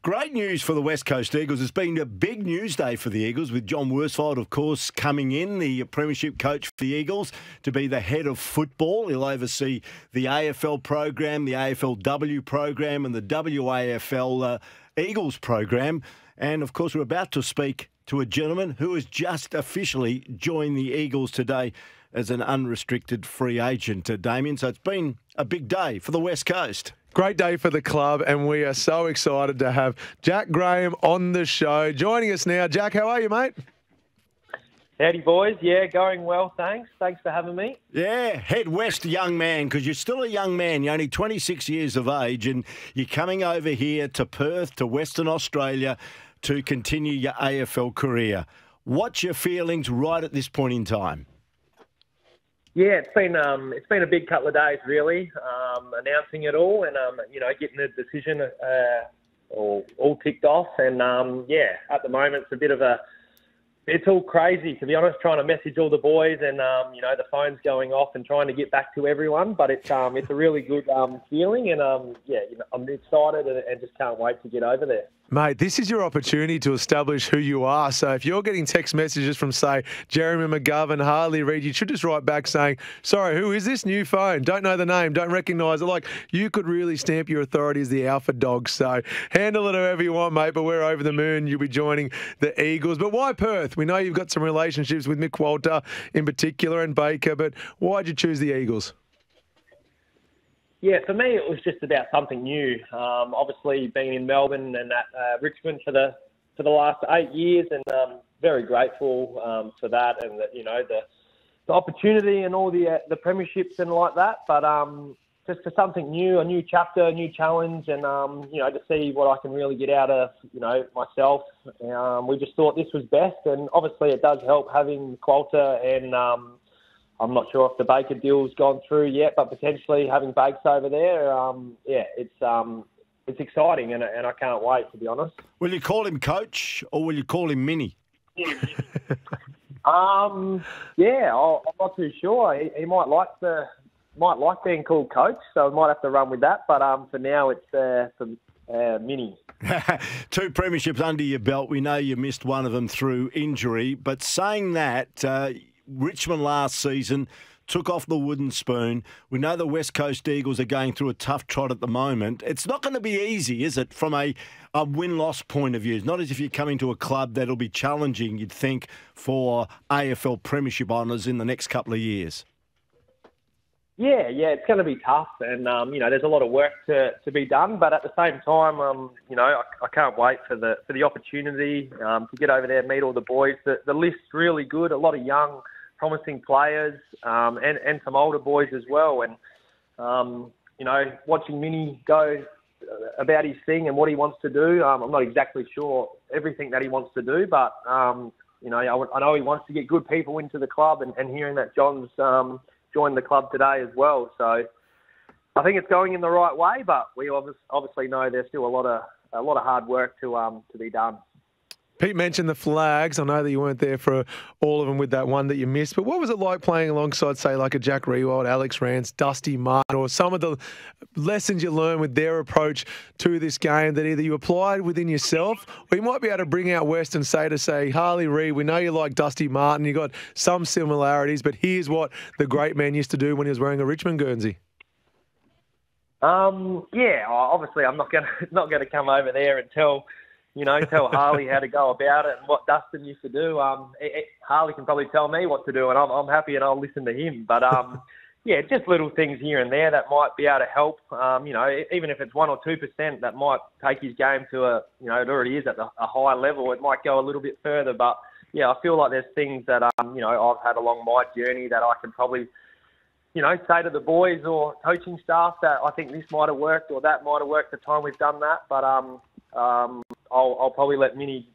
Great news for the West Coast Eagles. It's been a big news day for the Eagles with John Worsfold, of course, coming in, the premiership coach for the Eagles, to be the head of football. He'll oversee the AFL program, the AFLW program and the WAFL Eagles program. And, of course, we're about to speak to a gentleman who has just officially joined the Eagles today as an unrestricted free agent, Damien. So it's been a big day for the West Coast. Great day for the club, and we are so excited to have Jack Graham on the show. Joining us now. Jack, how are you, mate? Howdy, boys. Yeah, going well, thanks. Thanks for having me. Yeah, head west, young man, because you're still a young man. You're only 26 years of age, and you're coming over here to Perth, to Western Australia, to continue your AFL career. What's your feelings right at this point in time? Yeah, it's been a big couple of days, really, announcing it all and, getting the decision all ticked off. And, at the moment it's all crazy, to be honest, trying to message all the boys and, the phone's going off and trying to get back to everyone. But it's a really good feeling and, I'm excited and just can't wait to get over there. Mate, this is your opportunity to establish who you are. So if you're getting text messages from, say, Jeremy McGovern, Harley Reid, you should just write back saying, sorry, who is this new phone? Don't know the name, don't recognise it. Like, you could really stamp your authority as the alpha dog. So handle it however you want, mate, but we're over the moon. You'll be joining the Eagles. But why Perth? We know you've got some relationships with Mick Walter in particular and Baker, but why'd you choose the Eagles? Yeah, for me, it was just about something new. Obviously, being in Melbourne and at Richmond for the last 8 years, and very grateful for that, and the opportunity and all the premierships and like that. But just for something new, a new chapter, a new challenge, and to see what I can really get out of myself. We just thought this was best, and obviously it does help having Qualter and. I'm not sure if the Baker deal's gone through yet, but potentially having Bakes over there, it's exciting and I can't wait, to be honest. Will you call him Coach or will you call him Mini? I'm not too sure. He might like being called Coach, so I might have to run with that. But for now, it's Mini. 2 premierships under your belt. We know you missed one of them through injury, but saying that. Richmond last season took off the wooden spoon. We know the West Coast Eagles are going through a tough trot at the moment. It's not going to be easy, is it, from a win-loss point of view? It's not as if you're coming to a club that'll be challenging, you'd think, for AFL premiership honours in the next couple of years. Yeah, it's going to be tough, and there's a lot of work to be done. But at the same time, I can't wait for the opportunity to get over there, meet all the boys. The list's really good. A lot of young, promising players, and some older boys as well. And watching Mini go about his thing and what he wants to do. I'm not exactly sure everything that he wants to do, but I know he wants to get good people into the club, and hearing that John's joined the club today as well. So I think it's going in the right way, but we obviously know there's still a lot of hard work to be done. Pete mentioned the flags. I know that you weren't there for all of them with that one that you missed, but what was it like playing alongside, say, like a Jack Riewoldt, Alex Rance, Dusty Martin, or some of the lessons you learned with their approach to this game that either you applied within yourself or you might be able to bring out West and say, Harley Reid, we know you like Dusty Martin, you got some similarities, but here's what the great man used to do when he was wearing a Richmond Guernsey. Obviously I'm not gonna come over there and tell Harley how to go about it and what Dustin used to do. Harley can probably tell me what to do, and I'm happy and I'll listen to him. But just little things here and there that might be able to help. Even if it's 1 or 2%, that might take his game to it already is at a high level. It might go a little bit further, but I feel like there's things that I've had along my journey that I can probably say to the boys or coaching staff that I think this might have worked or that might have worked the time we've done that. But I'll probably let Mini,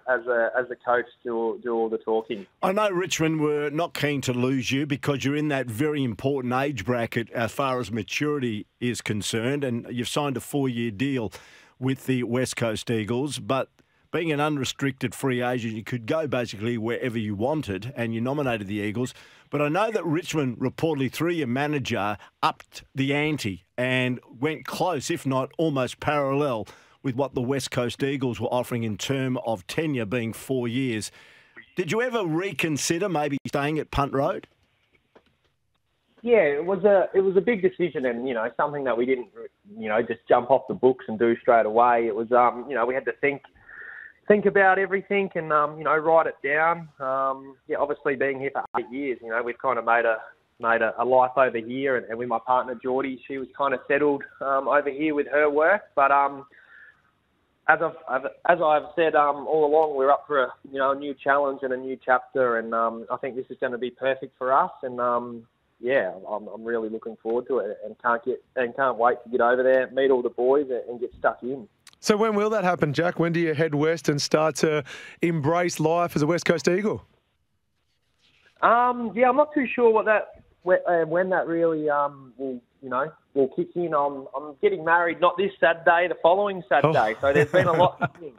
as a coach, do all the talking. I know Richmond were not keen to lose you because you're in that very important age bracket as far as maturity is concerned, and you've signed a 4-year deal with the West Coast Eagles. But being an unrestricted free agent, you could go basically wherever you wanted, and you nominated the Eagles. But I know that Richmond reportedly, through your manager, upped the ante and went close, if not almost parallel, with what the West Coast Eagles were offering in term of tenure being 4 years. Did you ever reconsider maybe staying at Punt Road? Yeah, it was a big decision, and something that we didn't just jump off the books and do straight away. It was we had to think about everything and write it down. Obviously being here for 8 years, we've kind of made a life over here, and with my partner Geordie, she was kind of settled over here with her work. But as I've said all along, we're up for a new challenge and a new chapter, and I think this is going to be perfect for us. And I'm really looking forward to it, and can't wait to get over there, meet all the boys, and get stuck in. So when will that happen, Jack? When do you head west and start to embrace life as a West Coast Eagle? I'm not too sure when that really will kick in. I'm getting married not this Saturday, the following Saturday. So there's been a lot happening.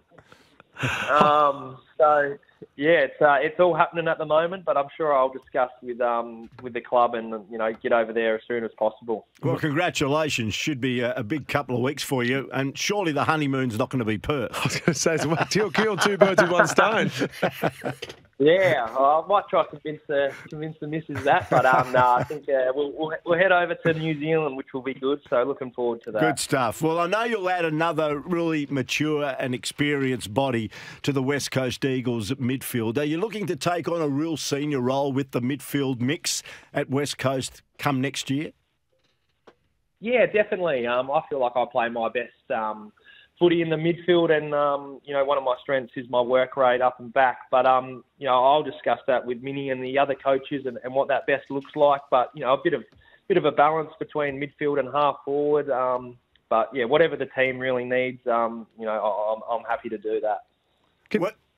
It's all happening at the moment, but I'm sure I'll discuss with the club and get over there as soon as possible. Well, congratulations! Should be a big couple of weeks for you, and surely the honeymoon's not going to be Perth. I was going to say, so kill two birds with one stone. Yeah, I might try to convince the missus that, but I think we'll head over to New Zealand, which will be good. So looking forward to that. Good stuff. Well, I know you'll add another really mature and experienced body to the West Coast Eagles midfield. Are you looking to take on a real senior role with the midfield mix at West Coast come next year? Yeah, definitely. I feel like I play my best footy in the midfield, and one of my strengths is my work rate up and back. But I'll discuss that with Minnie and the other coaches and what that best looks like. But a bit of a balance between midfield and half forward. But whatever the team really needs, I'm happy to do that.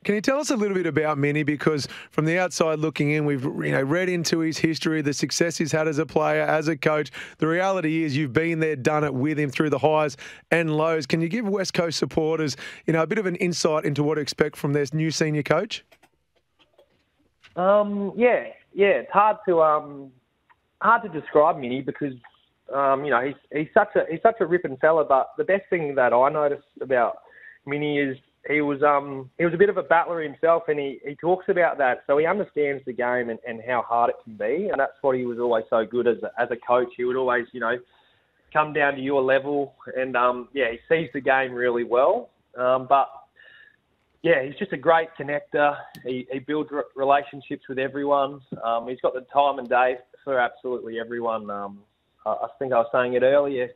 Can you tell us a little bit about Minnie? Because from the outside looking in, we've read into his history, the success he's had as a player, as a coach. The reality is you've been there, done it with him through the highs and lows. Can you give West Coast supporters a bit of an insight into what to expect from their new senior coach? It's hard to describe Minnie because he's such a ripping fella. But the best thing that I noticed about Minnie is he was a bit of a battler himself, and he talks about that. So he understands the game and how hard it can be, and that's what he was always so good as a coach. He would always come down to your level, and he sees the game really well. He's just a great connector. He builds relationships with everyone. He's got the time and day for absolutely everyone. I think I was saying it earlier.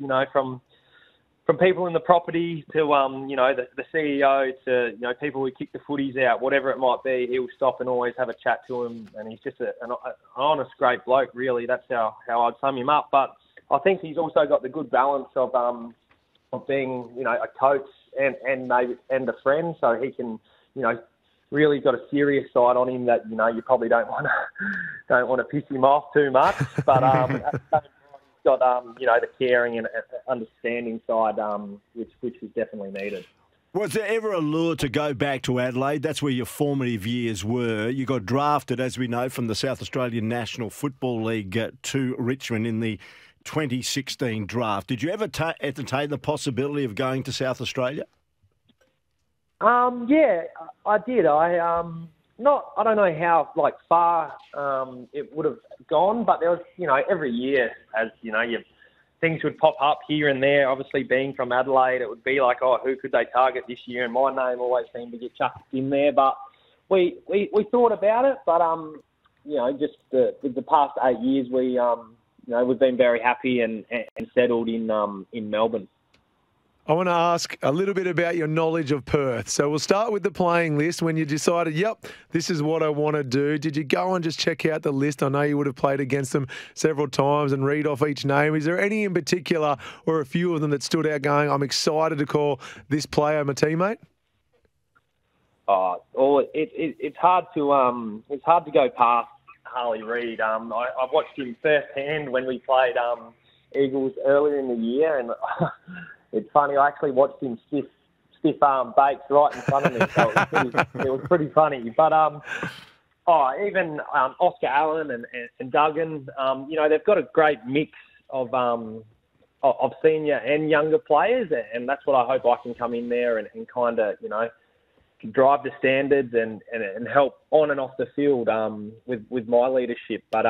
From people in the property to the CEO to people who kick the footies out, whatever it might be, he'll stop and always have a chat to him. And he's just an honest, great bloke. Really, that's how I'd sum him up. But I think he's also got the good balance of being a coach and a friend. So he can really got a serious side on him that you probably don't want to piss him off too much. But at the same time, got the caring and understanding side, which is definitely needed. Was there ever a lure to go back to Adelaide? That's where your formative years were. You got drafted, as we know, from the South Australian National Football League to Richmond in the 2016 draft. Did you ever entertain the possibility of going to South Australia? I did. I don't know how far it would have gone, but there was every year as things would pop up here and there. Obviously, being from Adelaide, it would be like, who could they target this year? And my name always seemed to get chucked in there. But we thought about it, but just with the past 8 years, we've been very happy and settled in Melbourne. I want to ask a little bit about your knowledge of Perth. So we'll start with the playing list. When you decided, this is what I want to do, did you go and just check out the list? I know you would have played against them several times and read off each name. Is there any in particular or a few of them that stood out going, I'm excited to call this player my teammate? It's hard to go past Harley Reid. I watched him firsthand when we played Eagles earlier in the year, and it's funny, I actually watched him stiff bakes right in front of me, so it was pretty funny. But even Oscar Allen and Duggan, they've got a great mix of of senior and younger players, and that's what I hope I can come in there and kind of, drive the standards and help on and off the field with my leadership. But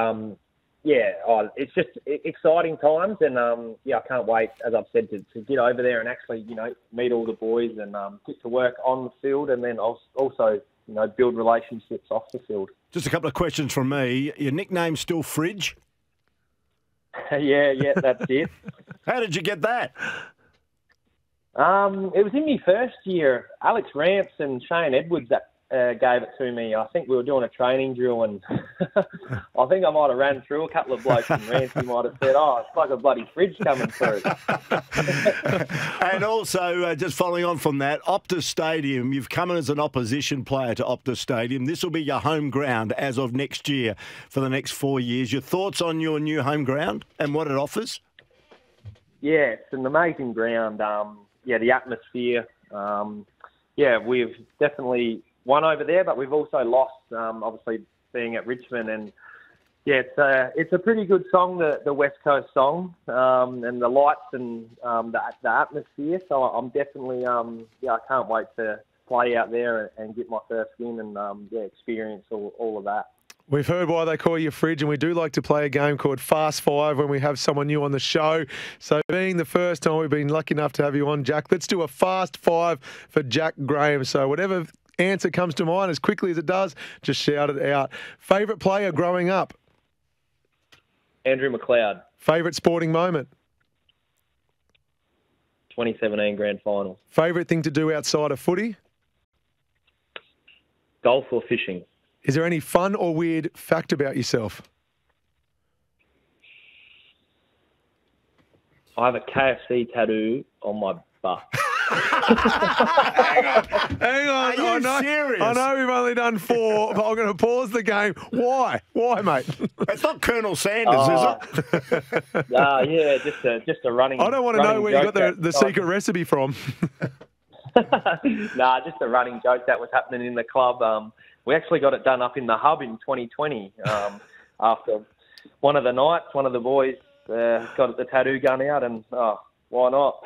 it's just exciting times, and I can't wait, as I've said, to get over there and actually meet all the boys and get to work on the field, and then also build relationships off the field. Just a couple of questions from me. Your nickname's still Fridge? yeah, that's it. How did you get that? It was in my first year. Alex Ramps and Shane Edwards that gave it to me. I think we were doing a training drill, and I think I might have ran through a couple of blokes, and Ramsey might have said, "Oh, it's like a bloody fridge coming through." And also, just following on from that, Optus Stadium, you've come in as an opposition player to Optus Stadium. This will be your home ground as of next year for the next 4 years. Your thoughts on your new home ground and what it offers? Yeah, it's an amazing ground. The atmosphere. We've definitely won over there, but we've also lost, obviously, being at Richmond. And, it's a pretty good song, the West Coast song, and the lights and the atmosphere. So I'm definitely, I can't wait to play out there and get my first win and, experience all of that. We've heard why they call you Fridge, and we do like to play a game called Fast Five when we have someone new on the show. So being the first time we've been lucky enough to have you on, Jack, let's do a Fast Five for Jack Graham. So whatever answer comes to mind as quickly as it does, just shout it out. Favourite player growing up? Andrew McLeod. Favourite sporting moment? 2017 Grand Final. Favourite thing to do outside of footy? Golf or fishing. Is there any fun or weird fact about yourself? I have a KFC tattoo on my butt. Hang on. Are you serious? I know we've only done 4, but I'm going to pause the game. Why? Why, mate? It's not Colonel Sanders, is it? Just a running. I don't want to know where you got the secret recipe from. Just a running joke that was happening in the club. We actually got it done up in the hub in 2020 after one of the nights. One of the boys got the tattoo gun out, and why not?